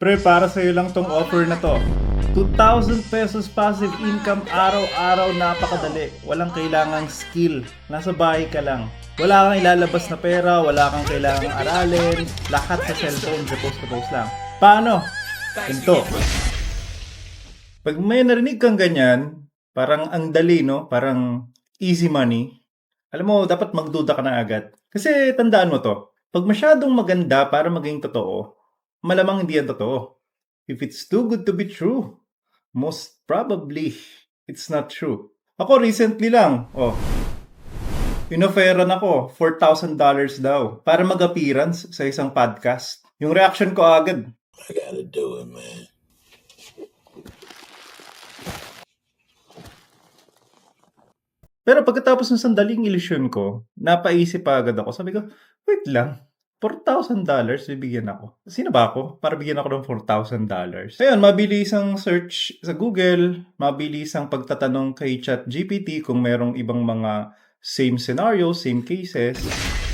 Pre, para sa'yo lang tong offer na to. 2,000 pesos passive income araw-araw, napakadali. Walang kailangang skill. Nasa bahay ka lang. Wala kang ilalabas na pera, wala kang kailangang aralin. Lahat sa cellphone, post lang. Paano? Ganito. Pag may narinig kang ganyan, parang ang dali, no? Parang easy money. Alam mo, dapat magduda ka na agad. Kasi tandaan mo to. Pag masyadong maganda para maging totoo, malamang hindi yan totoo. If it's too good to be true, most probably, it's not true. Ako recently lang, inoferan ako, $4,000 daw para mag-appearance sa isang podcast. Yung reaction ko agad, I gotta do it, man. pero pagkatapos ng sandaling ilusyon ko, napaisip agad ako. Sabi ko, wait lang, $4,000 bibigyan ako. Sino ba ako para bigyan ako ng $4,000? Ayun, mabilis ang search sa Google, mabilis ang pagtatanong kay ChatGPT kung merong ibang mga same scenario, same cases.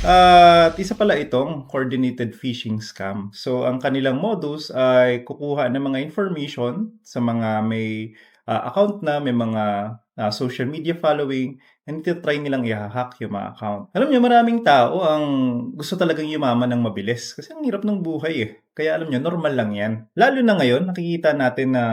At isa pala itong coordinated phishing scam. So, ang kanilang modus ay kukuha ng mga information sa mga may account na, may mga social media following, and try nilang i-hack yung mga account. Alam niyo, maraming tao ang gusto talagang yumaman ng mabilis kasi ang hirap ng buhay eh. Kaya alam niyo, normal lang yan. Lalo na ngayon, nakikita natin na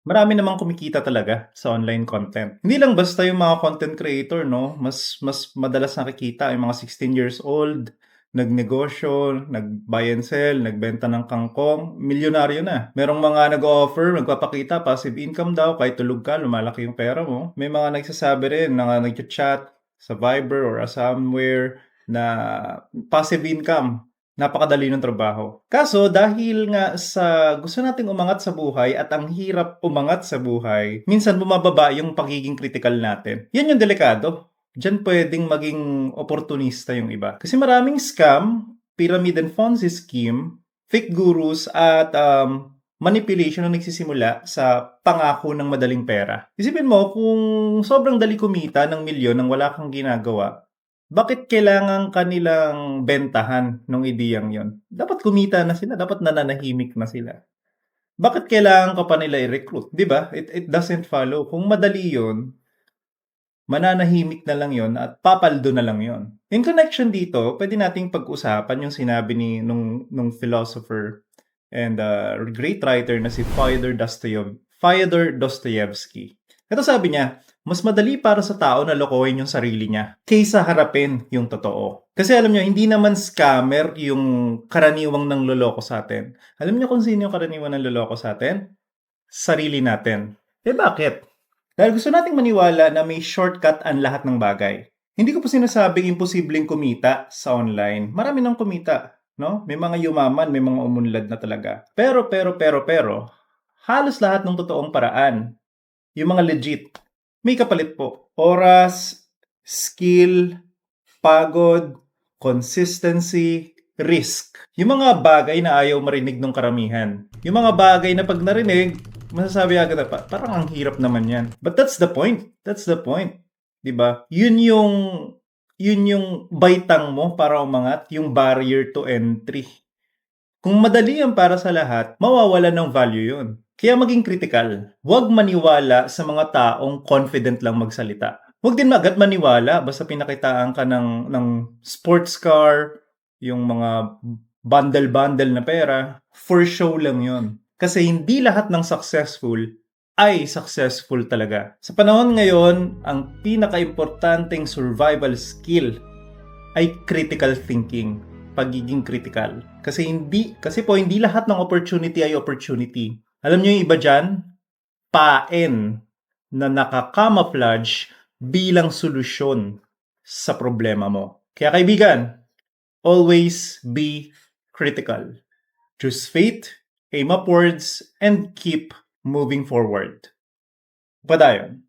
marami namang kumikita talaga sa online content. Hindi lang basta yung mga content creator, no? Mas madalas nakikita yung mga 16 years old, nagnegosyo, nag-buy and sell, nagbenta ng kangkong, milyonaryo na. Merong mga nag-offer, magpapakita, passive income daw, kahit tulog ka, lumalaki yung pera mo. May mga nagsasabi rin, nag-chat sa Viber or somewhere na passive income. Napakadali ng trabaho. Kaso dahil nga sa gusto nating umangat sa buhay at ang hirap umangat sa buhay, minsan bumababa yung pagiging critical natin. Yan yung delikado. Diyan pwedeng maging oportunista yung iba. Kasi maraming scam, pyramid and Ponzi scheme, fake gurus at manipulation na nagsisimula sa pangako ng madaling pera. Isipin mo, kung sobrang dali kumita ng milyon nang wala kang ginagawa, bakit kailangan kanilang bentahan nung ideyang yon? Dapat kumita na sila, dapat nananahimik na sila. Bakit kailangan ka pa nila i-recruit? Di ba? It doesn't follow. Kung madali yon, mananahimik na lang yon at papaldo na lang yon. In connection dito, pwede nating pag-usapan yung sinabi ni nung philosopher and great writer na si Fyodor Dostoevsky. Ito sabi niya, mas madali para sa tao na lokohin yung sarili niya kaysa harapin yung totoo. Kasi alam niyo, hindi naman scammer yung karaniwang nang loloko sa atin. Alam niyo kung sino yung karaniwang nang loloko sa atin? Sarili natin. Eh bakit? Dahil gusto nating maniwala na may shortcut ang lahat ng bagay. Hindi ko po sinasabing imposibleng kumita sa online. Marami nang kumita, no? May mga yumaman, may mga umunlad na talaga. Pero, halos lahat ng totoong paraan, yung mga legit, may kapalit po. Oras, skill, pagod, consistency, risk. Yung mga bagay na ayaw marinig ng karamihan. Yung mga bagay na pag narinig, masasabi agad na parang ang hirap naman yan. But that's the point. That's the point. Diba? Yun yung baitang mo para umangat, yung barrier to entry. Kung madali yan para sa lahat, mawawala ng value yun. Kaya maging critical. Huwag maniwala sa mga taong confident lang magsalita. Huwag din agad maniwala basta pinakitaan ka ng sports car, yung mga bundle-bundle na pera. For show lang yun. Kasi hindi lahat ng successful ay successful talaga. Sa panahon ngayon, ang pinaka-importanting survival skill ay critical thinking, pagiging critical. Kasi hindi lahat ng opportunity ay opportunity. Alam niyo yung iba dyan? Paen na nakakamouflage bilang solusyon sa problema mo. Kaya kaibigan, always be critical. Choose faith, aim upwards, and keep moving forward. Padayon.